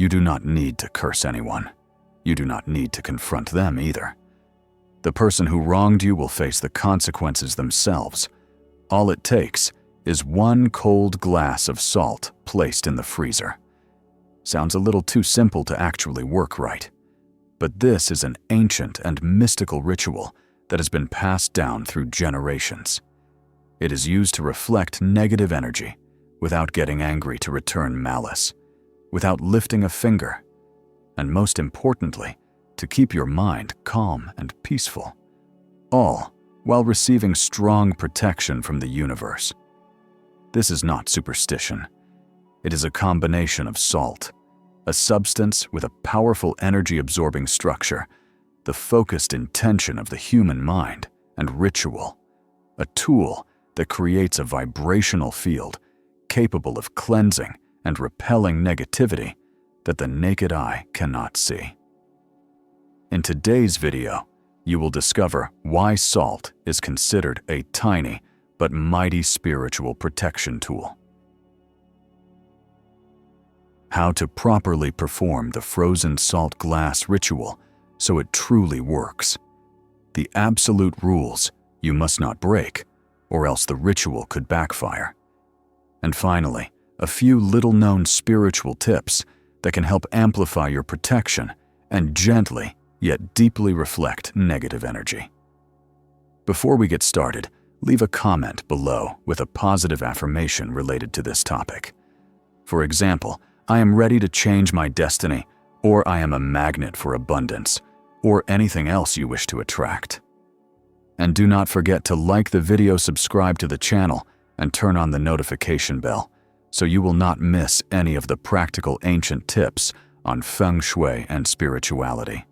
You do not need to curse anyone. You do not need to confront them either. The person who wronged you will face the consequences themselves. All it takes is one cold glass of salt placed in the freezer. Sounds a little too simple to actually work right. But this is an ancient and mystical ritual that has been passed down through generations. It is used to reflect negative energy without getting angry to return malice, without lifting a finger, and most importantly, to keep your mind calm and peaceful, all while receiving strong protection from the universe. This is not superstition. It is a combination of salt, a substance with a powerful energy-absorbing structure, the focused intention of the human mind, and ritual, a tool that creates a vibrational field capable of cleansing and repelling negativity that the naked eye cannot see. In today's video, you will discover why salt is considered a tiny but mighty spiritual protection tool. How to properly perform the frozen salt glass ritual so it truly works. The absolute rules you must not break, or else the ritual could backfire. And finally, a few little-known spiritual tips that can help amplify your protection and gently yet deeply reflect negative energy. Before we get started, leave a comment below with a positive affirmation related to this topic. For example, I am ready to change my destiny, or I am a magnet for abundance, or anything else you wish to attract. And do not forget to like the video, subscribe to the channel, and turn on the notification bell so you will not miss any of the practical ancient tips on feng shui and spirituality.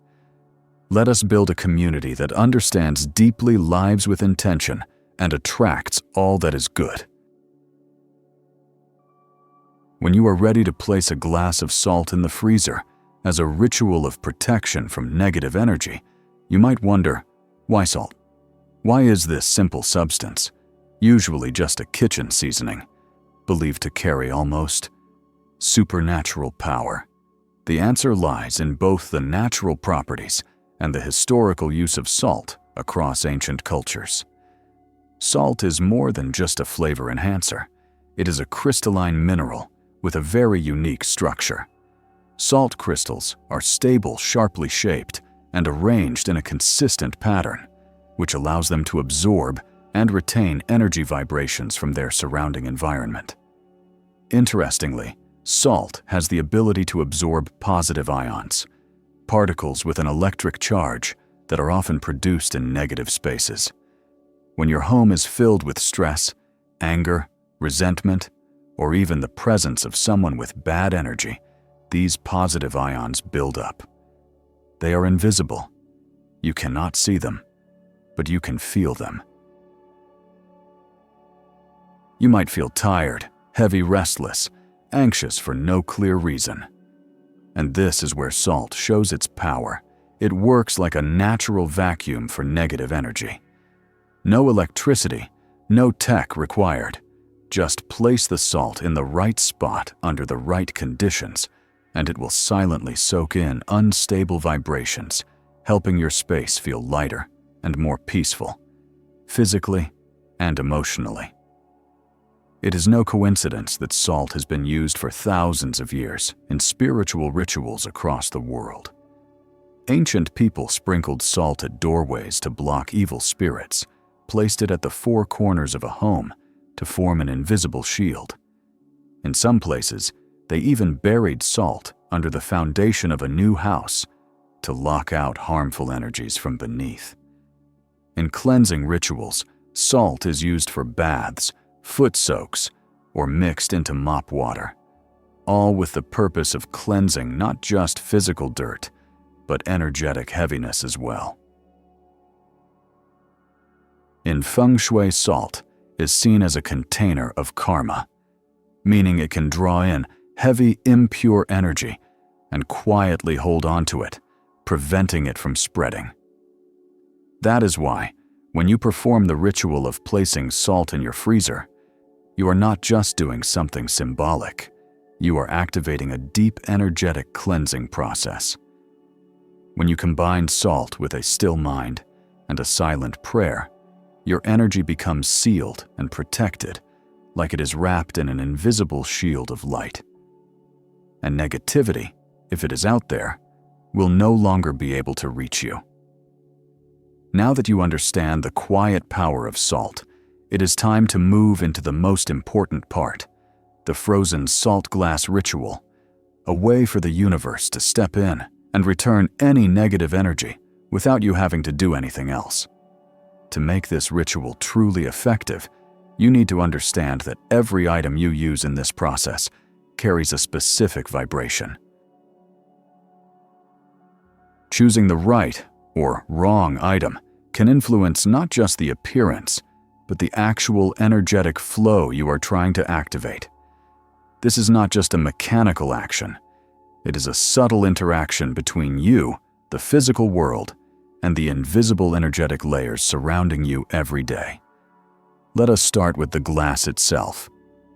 Let us build a community that understands deeply, lives with intention, and attracts all that is good. When you are ready to place a glass of salt in the freezer as a ritual of protection from negative energy, you might wonder, why salt? Why is this simple substance, usually just a kitchen seasoning, believed to carry almost supernatural power? The answer lies in both the natural properties and the historical use of salt across ancient cultures. Salt is more than just a flavor enhancer. It is a crystalline mineral with a very unique structure. Salt crystals are stable, sharply shaped, and arranged in a consistent pattern, which allows them to absorb and retain energy vibrations from their surrounding environment. Interestingly, salt has the ability to absorb positive ions, particles with an electric charge that are often produced in negative spaces. When your home is filled with stress, anger, resentment, or even the presence of someone with bad energy, these positive ions build up. They are invisible. You cannot see them, but you can feel them. You might feel tired, heavy, restless, anxious for no clear reason. And this is where salt shows its power. It works like a natural vacuum for negative energy. No electricity, no tech required. Just place the salt in the right spot under the right conditions, and it will silently soak in unstable vibrations, helping your space feel lighter and more peaceful, physically and emotionally. It is no coincidence that salt has been used for thousands of years in spiritual rituals across the world. Ancient people sprinkled salt at doorways to block evil spirits, placed it at the four corners of a home to form an invisible shield. In some places, they even buried salt under the foundation of a new house to lock out harmful energies from beneath. In cleansing rituals, salt is used for baths, foot soaks, or mixed into mop water, all with the purpose of cleansing not just physical dirt, but energetic heaviness as well. In feng shui, salt is seen as a container of karma, meaning it can draw in heavy, impure energy and quietly hold on to it, preventing it from spreading. That is why, when you perform the ritual of placing salt in your freezer, you are not just doing something symbolic. you are activating a deep energetic cleansing process. When you combine salt with a still mind and a silent prayer, your energy becomes sealed and protected, like it is wrapped in an invisible shield of light. And negativity, if it is out there, will no longer be able to reach you. Now that you understand the quiet power of salt, it is time to move into the most important part, the frozen salt glass ritual, a way for the universe to step in and return any negative energy without you having to do anything else. To make this ritual truly effective, you need to understand that every item you use in this process carries a specific vibration. Choosing the right or wrong item can influence not just the appearance, but the actual energetic flow you are trying to activate. This is not just a mechanical action. It is a subtle interaction between you, the physical world, and the invisible energetic layers surrounding you every day. Let us start with the glass itself,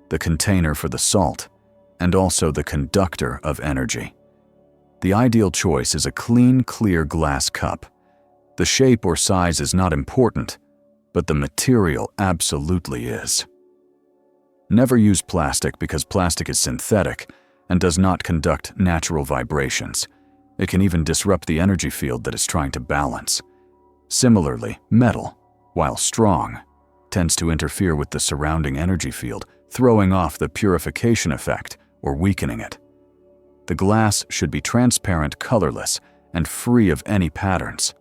the container for the salt, and also the conductor of energy. The ideal choice is a clean, clear glass cup. The shape or size is not important, but the material absolutely is. Never use plastic because plastic is synthetic and does not conduct natural vibrations. It can even disrupt the energy field that is trying to balance. Similarly, metal, while strong, tends to interfere with the surrounding energy field, throwing off the purification effect or weakening it. The glass should be transparent, colorless, and free of any patterns.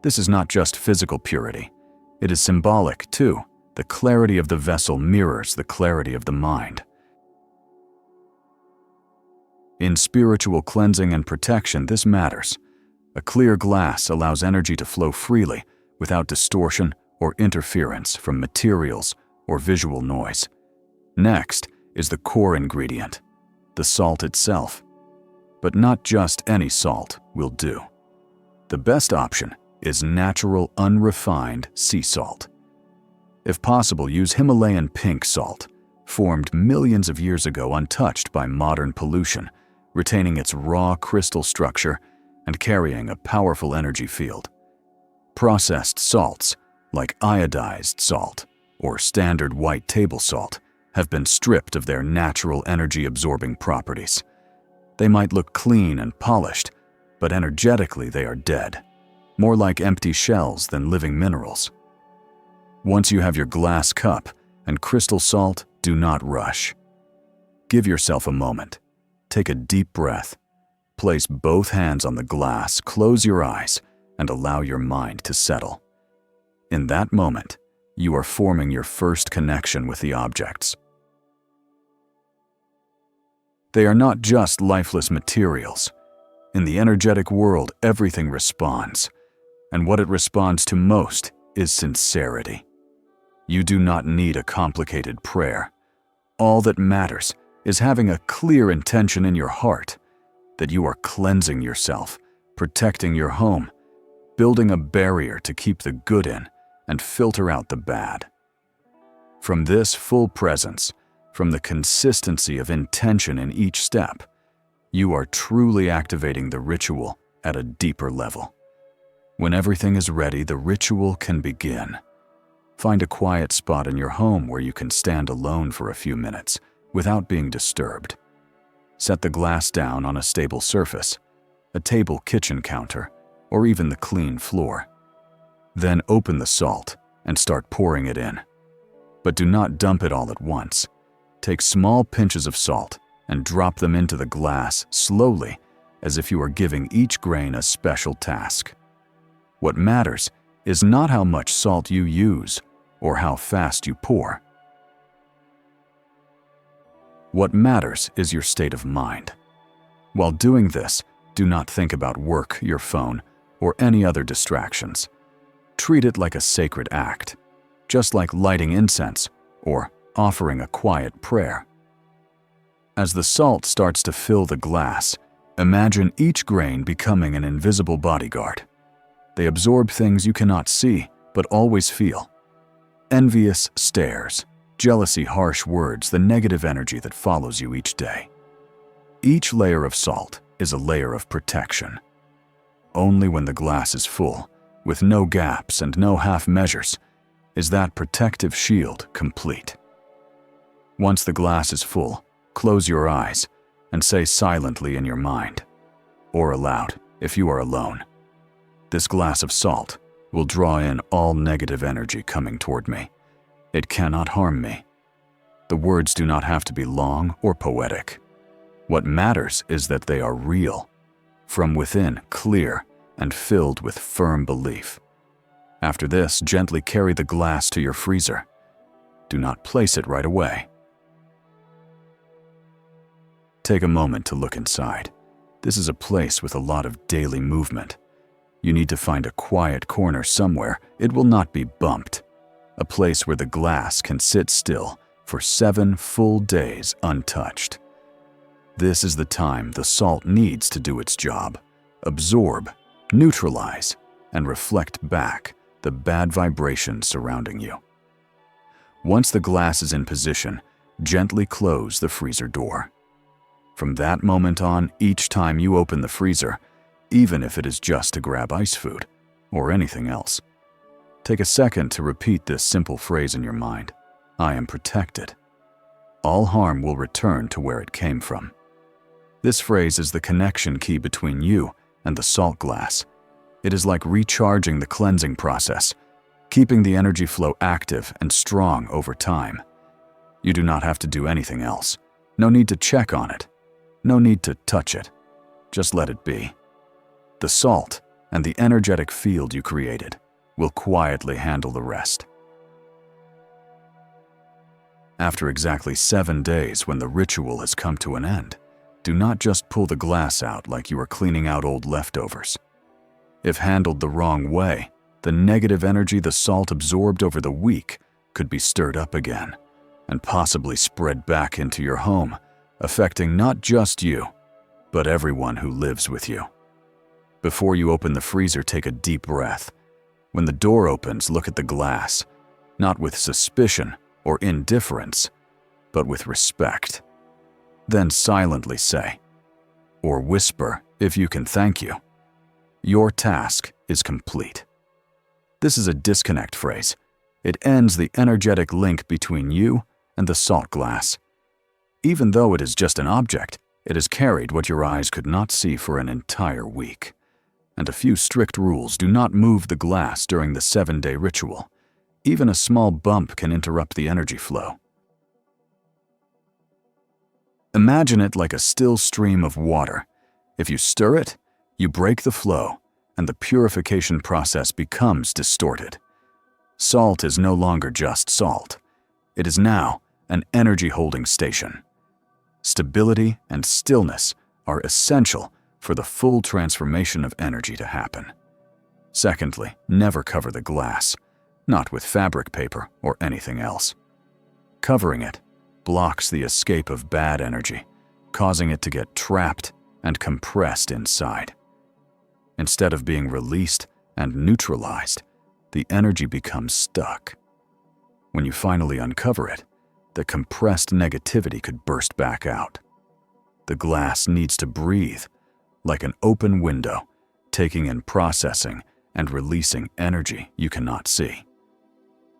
This is not just physical purity. It is symbolic, too. The clarity of the vessel mirrors the clarity of the mind. In spiritual cleansing and protection, this matters. A clear glass allows energy to flow freely without distortion or interference from materials or visual noise. Next is the core ingredient, the salt itself. But not just any salt will do. The best option is natural, unrefined sea salt. If possible, use Himalayan pink salt, formed millions of years ago untouched by modern pollution, retaining its raw crystal structure and carrying a powerful energy field. Processed salts, like iodized salt or standard white table salt, have been stripped of their natural energy-absorbing properties. They might look clean and polished, but energetically they are dead, more like empty shells than living minerals. Once you have your glass cup and crystal salt, do not rush. Give yourself a moment. Take a deep breath. Place both hands on the glass, close your eyes, and allow your mind to settle. In that moment, you are forming your first connection with the objects. They are not just lifeless materials. In the energetic world, everything responds, and what it responds to most is sincerity. You do not need a complicated prayer. All that matters is having a clear intention in your heart that you are cleansing yourself, protecting your home, building a barrier to keep the good in and filter out the bad. From this full presence, from the consistency of intention in each step, you are truly activating the ritual at a deeper level. When everything is ready, the ritual can begin. Find a quiet spot in your home where you can stand alone for a few minutes without being disturbed. Set the glass down on a stable surface, a table, kitchen counter, or even the clean floor. Then open the salt and start pouring it in. But do not dump it all at once. Take small pinches of salt and drop them into the glass slowly, as if you are giving each grain a special task. What matters is not how much salt you use or how fast you pour. What matters is your state of mind. While doing this, do not think about work, your phone, or any other distractions. Treat it like a sacred act, just like lighting incense or offering a quiet prayer. As the salt starts to fill the glass, imagine each grain becoming an invisible bodyguard. They absorb things you cannot see, but always feel. Envious stares, jealousy, harsh words, the negative energy that follows you each day. Each layer of salt is a layer of protection. Only when the glass is full, with no gaps and no half measures, is that protective shield complete. Once the glass is full, close your eyes and say silently in your mind, or aloud if you are alone, "This glass of salt will draw in all negative energy coming toward me. It cannot harm me." The words do not have to be long or poetic. What matters is that they are real, from within, clear, and filled with firm belief. After this, gently carry the glass to your freezer. Do not place it right away. Take a moment to look inside. This is a place with a lot of daily movement. You need to find a quiet corner somewhere it will not be bumped. A place where the glass can sit still for 7 full days untouched. This is the time the salt needs to do its job: absorb, neutralize, and reflect back the bad vibrations surrounding you. Once the glass is in position, gently close the freezer door. From that moment on, each time you open the freezer, even if it is just to grab ice food or anything else, take a second to repeat this simple phrase in your mind: "I am protected." All harm will return to where it came from. This phrase is the connection key between you and the salt glass. It is like recharging the cleansing process, keeping the energy flow active and strong over time. You do not have to do anything else. No need to check on it. No need to touch it. Just let it be. The salt and the energetic field you created will quietly handle the rest. After exactly 7 days, when the ritual has come to an end, do not just pull the glass out like you are cleaning out old leftovers. If handled the wrong way, the negative energy the salt absorbed over the week could be stirred up again and possibly spread back into your home, affecting not just you, but everyone who lives with you. Before you open the freezer, take a deep breath. When the door opens, look at the glass, not with suspicion or indifference, but with respect. Then silently say, or whisper if you can, "Thank you. Your task is complete." This is a disconnect phrase. It ends the energetic link between you and the salt glass. Even though it is just an object, it has carried what your eyes could not see for an entire week. And a few strict rules: do not move the glass during the 7-day ritual. Even a small bump can interrupt the energy flow. Imagine it like a still stream of water. If you stir it, you break the flow, and the purification process becomes distorted. Salt is no longer just salt. It is now an energy-holding station. Stability and stillness are essential for the full transformation of energy to happen. Secondly, never cover the glass, not with fabric paper or anything else. Covering it blocks the escape of bad energy, causing it to get trapped and compressed inside. Instead of being released and neutralized, the energy becomes stuck. When you finally uncover it, the compressed negativity could burst back out. The glass needs to breathe, like an open window, taking in processing and releasing energy you cannot see.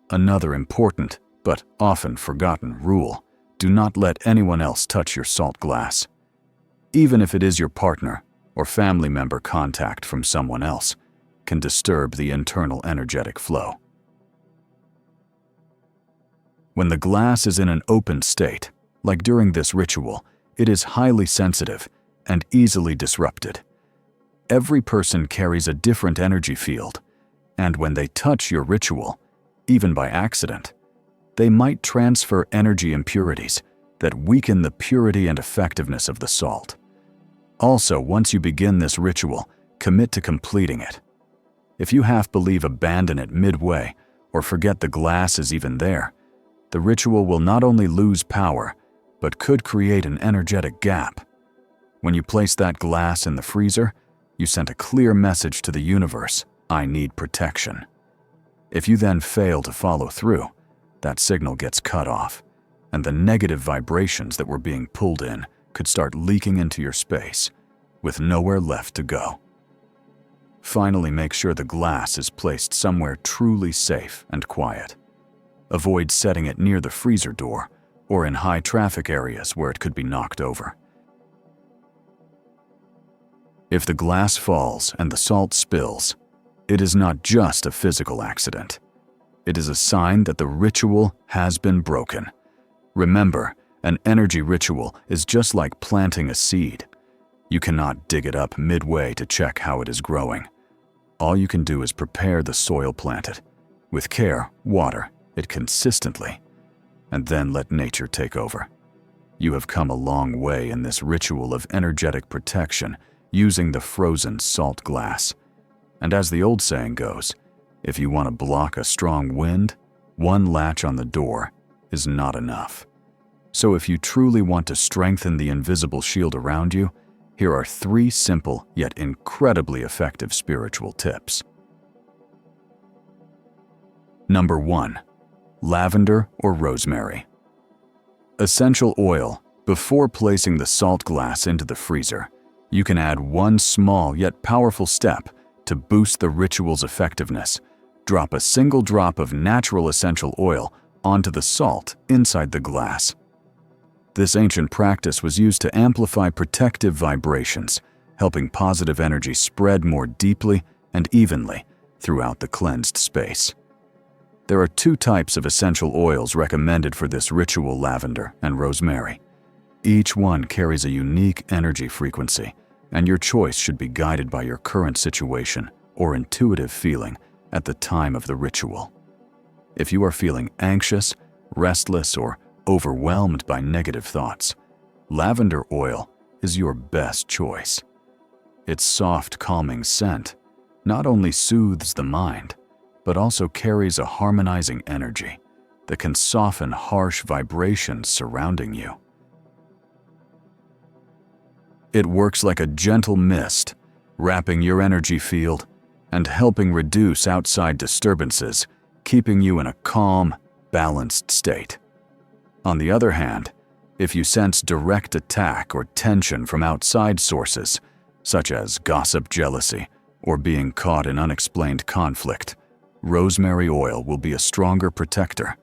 Another important but often forgotten rule: do not let anyone else touch your salt glass. Even if it is your partner or family member, contact from someone else can disturb the internal energetic flow. When the glass is in an open state, like during this ritual, it is highly sensitive and easily disrupted. Every person carries a different energy field, and when they touch your ritual, even by accident, they might transfer energy impurities that weaken the purity and effectiveness of the salt. Also, once you begin this ritual, commit to completing it. If you half-believe, abandon it midway, or forget the glass is even there, the ritual will not only lose power, but could create an energetic gap. When you place that glass in the freezer, you sent a clear message to the universe: I need protection. If you then fail to follow through, that signal gets cut off, and the negative vibrations that were being pulled in could start leaking into your space, with nowhere left to go. Finally, make sure the glass is placed somewhere truly safe and quiet. Avoid setting it near the freezer door or in high traffic areas where it could be knocked over. If the glass falls and the salt spills, it is not just a physical accident. It is a sign that the ritual has been broken. Remember, an energy ritual is just like planting a seed. You cannot dig it up midway to check how it is growing. All you can do is prepare the soil planted. With care, water it consistently, and then let nature take over. You have come a long way in this ritual of energetic protection using the frozen salt glass. And as the old saying goes, if you want to block a strong wind, one latch on the door is not enough. So if you truly want to strengthen the invisible shield around you, here are 3 simple yet incredibly effective spiritual tips. Number 1. Lavender or rosemary. Essential oil. Before placing the salt glass into the freezer, you can add one small yet powerful step to boost the ritual's effectiveness. Drop a single drop of natural essential oil onto the salt inside the glass. This ancient practice was used to amplify protective vibrations, helping positive energy spread more deeply and evenly throughout the cleansed space. There are 2 types of essential oils recommended for this ritual: lavender and rosemary. Each one carries a unique energy frequency, and your choice should be guided by your current situation or intuitive feeling at the time of the ritual. If you are feeling anxious, restless, or overwhelmed by negative thoughts, lavender oil is your best choice. Its soft, calming scent not only soothes the mind, but also carries a harmonizing energy that can soften harsh vibrations surrounding you. It works like a gentle mist, wrapping your energy field and helping reduce outside disturbances, keeping you in a calm, balanced state. On the other hand, if you sense direct attack or tension from outside sources, such as gossip, jealousy, or being caught in unexplained conflict, rosemary oil will be a stronger protector.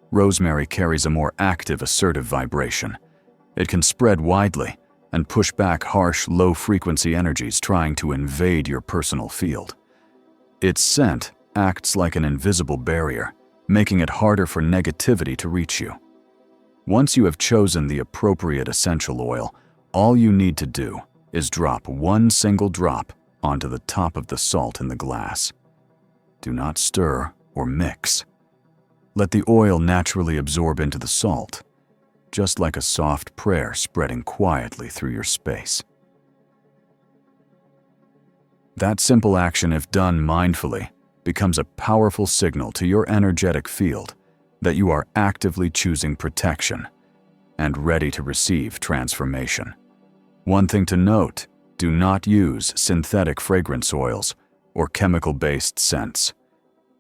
Rosemary carries a more active, assertive vibration. It can spread widely and push back harsh, low-frequency energies trying to invade your personal field. Its scent acts like an invisible barrier, making it harder for negativity to reach you. Once you have chosen the appropriate essential oil, all you need to do is drop one single drop onto the top of the salt in the glass. Do not stir or mix. Let the oil naturally absorb into the salt, just like a soft prayer spreading quietly through your space. That simple action, if done mindfully, becomes a powerful signal to your energetic field that you are actively choosing protection and ready to receive transformation. One thing to note: do not use synthetic fragrance oils or chemical-based scents.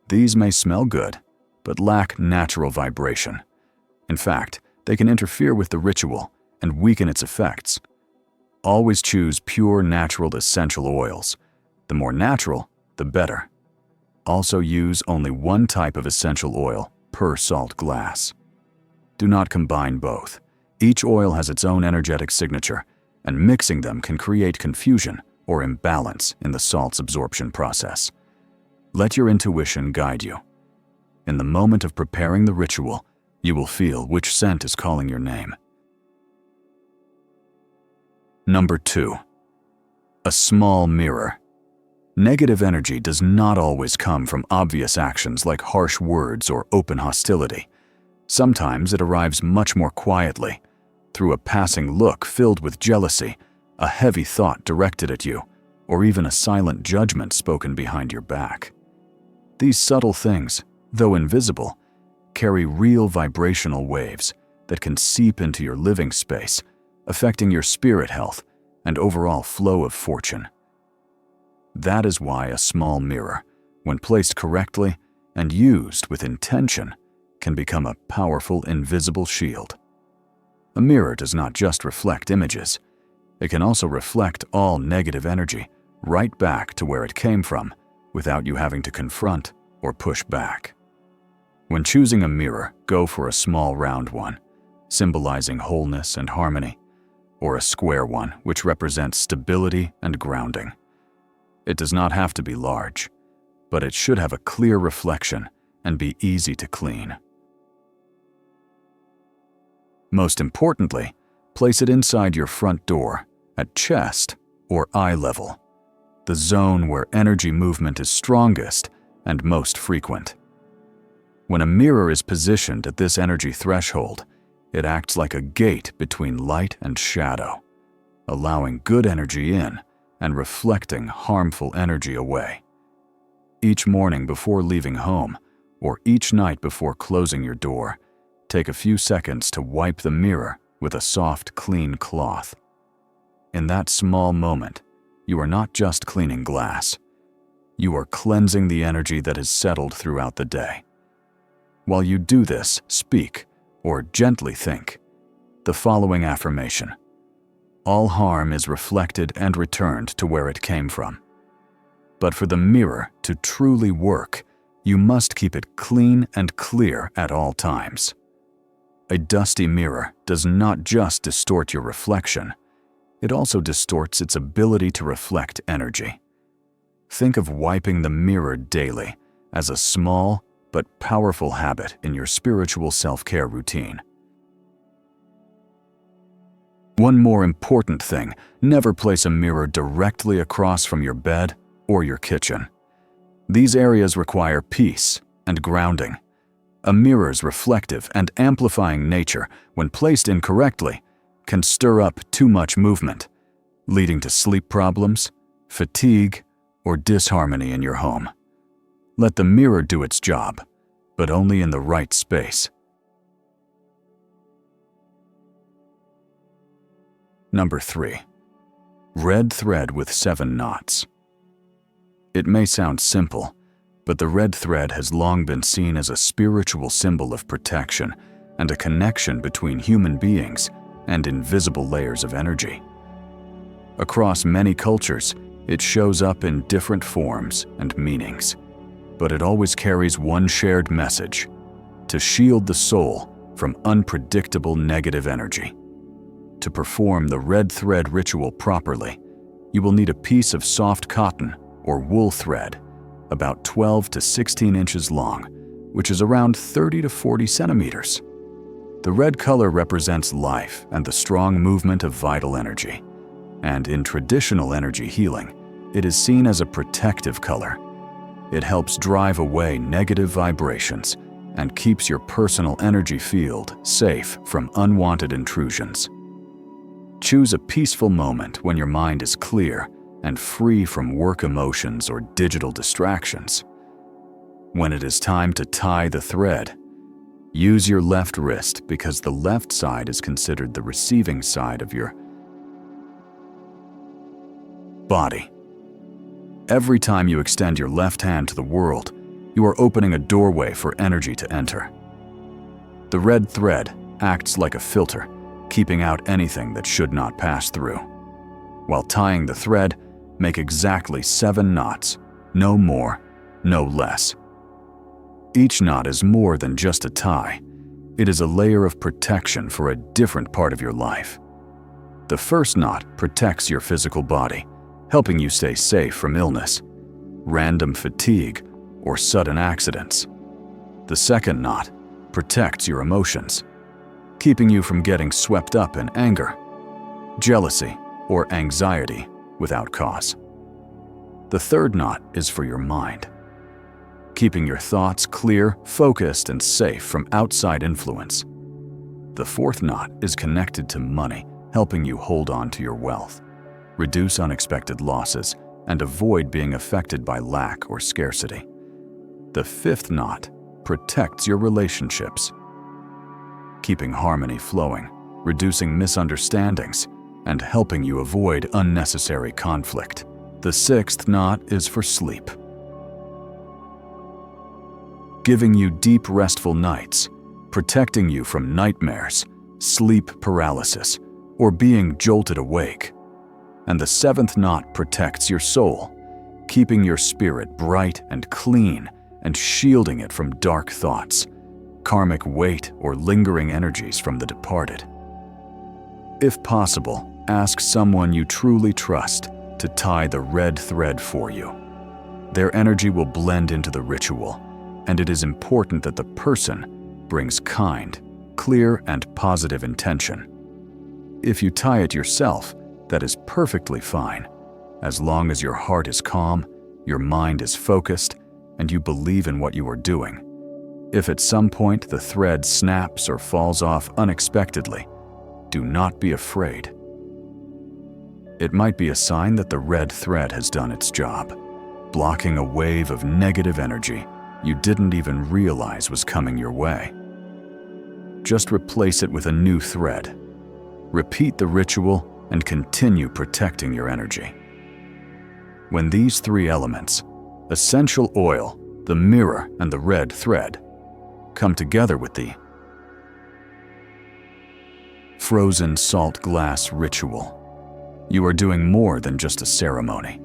These may smell good, but lack natural vibration. In fact, they can interfere with the ritual and weaken its effects. Always choose pure, natural, essential oils. The more natural, the better. Also use only one type of essential oil per salt glass. Do not combine both. Each oil has its own energetic signature, and mixing them can create confusion or imbalance in the salt's absorption process. Let your intuition guide you. In the moment of preparing the ritual, you will feel which scent is calling your name. Number 2. A small mirror. Negative energy does not always come from obvious actions like harsh words or open hostility. Sometimes it arrives much more quietly, through a passing look filled with jealousy, a heavy thought directed at you, or even a silent judgment spoken behind your back. These subtle things, though invisible, carry real vibrational waves that can seep into your living space, affecting your spirit health and overall flow of fortune. That is why a small mirror, when placed correctly and used with intention, can become a powerful invisible shield. A mirror does not just reflect images. It can also reflect all negative energy right back to where it came from without you having to confront or push back. When choosing a mirror, go for a small round one, symbolizing wholeness and harmony, or a square one which represents stability and grounding. It does not have to be large, but it should have a clear reflection and be easy to clean. Most importantly, place it inside your front door, at chest or eye level, the zone where energy movement is strongest and most frequent. When a mirror is positioned at this energy threshold, it acts like a gate between light and shadow, allowing good energy in and reflecting harmful energy away. Each morning before leaving home, or each night before closing your door, take a few seconds to wipe the mirror with a soft, clean cloth. In that small moment, you are not just cleaning glass. You are cleansing the energy that has settled throughout the day. While you do this, speak, or gently think, the following affirmation: all harm is reflected and returned to where it came from. But for the mirror to truly work, you must keep it clean and clear at all times. A dusty mirror does not just distort your reflection, it also distorts its ability to reflect energy. Think of wiping the mirror daily as a small but powerful habit in your spiritual self-care routine. One more important thing: never place a mirror directly across from your bed or your kitchen. These areas require peace and grounding. A mirror's reflective and amplifying nature, when placed incorrectly, can stir up too much movement, leading to sleep problems, fatigue, or disharmony in your home. Let the mirror do its job, but only in the right space. Number 3. Red thread with 7 knots. It may sound simple, but the red thread has long been seen as a spiritual symbol of protection and a connection between human beings and invisible layers of energy. Across many cultures, it shows up in different forms and meanings, but it always carries one shared message: to shield the soul from unpredictable negative energy. To perform the red thread ritual properly, you will need a piece of soft cotton or wool thread, about 12 to 16 inches long, which is around 30 to 40 centimeters. The red color represents life and the strong movement of vital energy, and in traditional energy healing, it is seen as a protective color. It helps drive away negative vibrations and keeps your personal energy field safe from unwanted intrusions. Choose a peaceful moment when your mind is clear and free from work emotions or digital distractions. When it is time to tie the thread, use your left wrist, because the left side is considered the receiving side of your body. Every time you extend your left hand to the world, you are opening a doorway for energy to enter. The red thread acts like a filter, keeping out anything that should not pass through. While tying the thread, make exactly 7 knots, no more, no less. Each knot is more than just a tie. It is a layer of protection for a different part of your life. The first knot protects your physical body, helping you stay safe from illness, random fatigue, or sudden accidents. The second knot protects your emotions, keeping you from getting swept up in anger, jealousy, or anxiety without cause. The third knot is for your mind, keeping your thoughts clear, focused, and safe from outside influence. The fourth knot is connected to money, helping you hold on to your wealth, reduce unexpected losses, and avoid being affected by lack or scarcity. The fifth knot protects your relationships, keeping harmony flowing, reducing misunderstandings, and helping you avoid unnecessary conflict. The sixth knot is for sleep, giving you deep, restful nights, protecting you from nightmares, sleep paralysis, or being jolted awake. And the seventh knot protects your soul, keeping your spirit bright and clean and shielding it from dark thoughts, karmic weight, or lingering energies from the departed. If possible, ask someone you truly trust to tie the red thread for you. Their energy will blend into the ritual, and it is important that the person brings kind, clear, and positive intention. If you tie it yourself, that is perfectly fine, as long as your heart is calm, your mind is focused, and you believe in what you are doing. If at some point the thread snaps or falls off unexpectedly, do not be afraid. It might be a sign that the red thread has done its job, blocking a wave of negative energy you didn't even realize was coming your way. Just replace it with a new thread. Repeat the ritual and continue protecting your energy. When these three elements, essential oil, the mirror, and the red thread, come together with the frozen salt glass ritual, you are doing more than just a ceremony.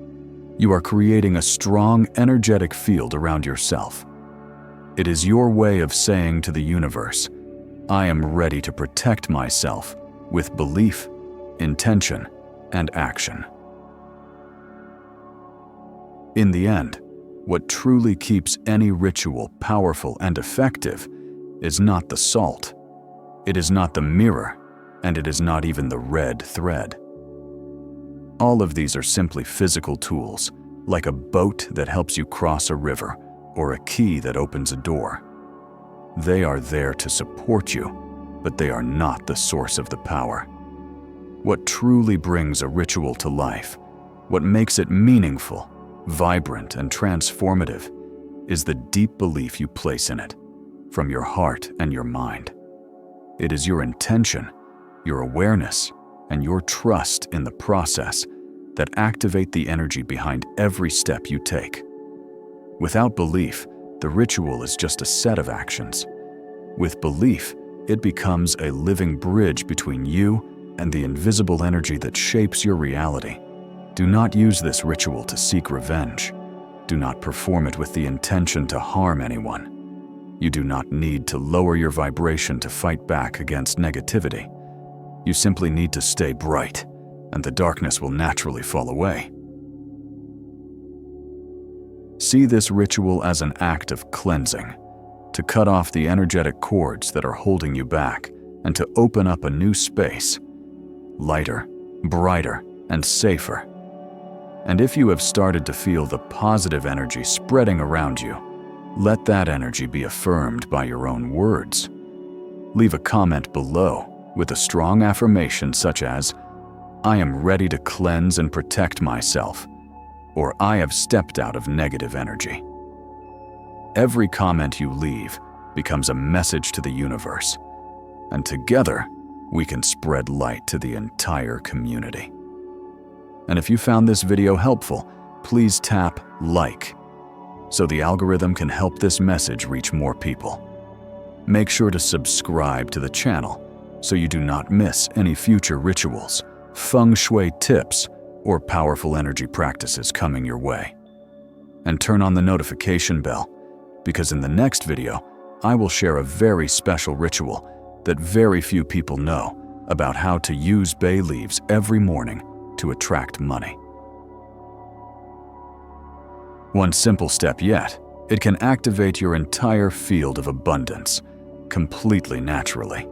You are creating a strong, energetic field around yourself. It is your way of saying to the universe, I am ready to protect myself with belief, intention, and action. In the end, what truly keeps any ritual powerful and effective is not the salt, it is not the mirror, and it is not even the red thread. All of these are simply physical tools, like a boat that helps you cross a river or a key that opens a door. They are there to support you, but they are not the source of the power. What truly brings a ritual to life, what makes it meaningful, vibrant, and transformative, is the deep belief you place in it, from your heart and your mind. It is your intention, your awareness, and your trust in the process that activate the energy behind every step you take. Without belief, the ritual is just a set of actions. With belief, it becomes a living bridge between you and the invisible energy that shapes your reality. Do not use this ritual to seek revenge. Do not perform it with the intention to harm anyone. You do not need to lower your vibration to fight back against negativity. You simply need to stay bright, and the darkness will naturally fall away. See this ritual as an act of cleansing, to cut off the energetic cords that are holding you back and to open up a new space, lighter, brighter, and safer. And if you have started to feel the positive energy spreading around you, let that energy be affirmed by your own words. Leave a comment below with a strong affirmation such as, I am ready to cleanse and protect myself, or I have stepped out of negative energy. Every comment you leave becomes a message to the universe, and together we can spread light to the entire community. And if you found this video helpful, please tap like so the algorithm can help this message reach more people. Make sure to subscribe to the channel so you do not miss any future rituals, feng shui tips, or powerful energy practices coming your way. And turn on the notification bell, because in the next video, I will share a very special ritual that very few people know about how to use bay leaves every morning to attract money. One simple step yet, it can activate your entire field of abundance, completely naturally.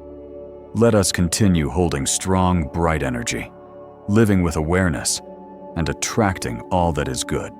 Let us continue holding strong, bright energy, living with awareness, and attracting all that is good.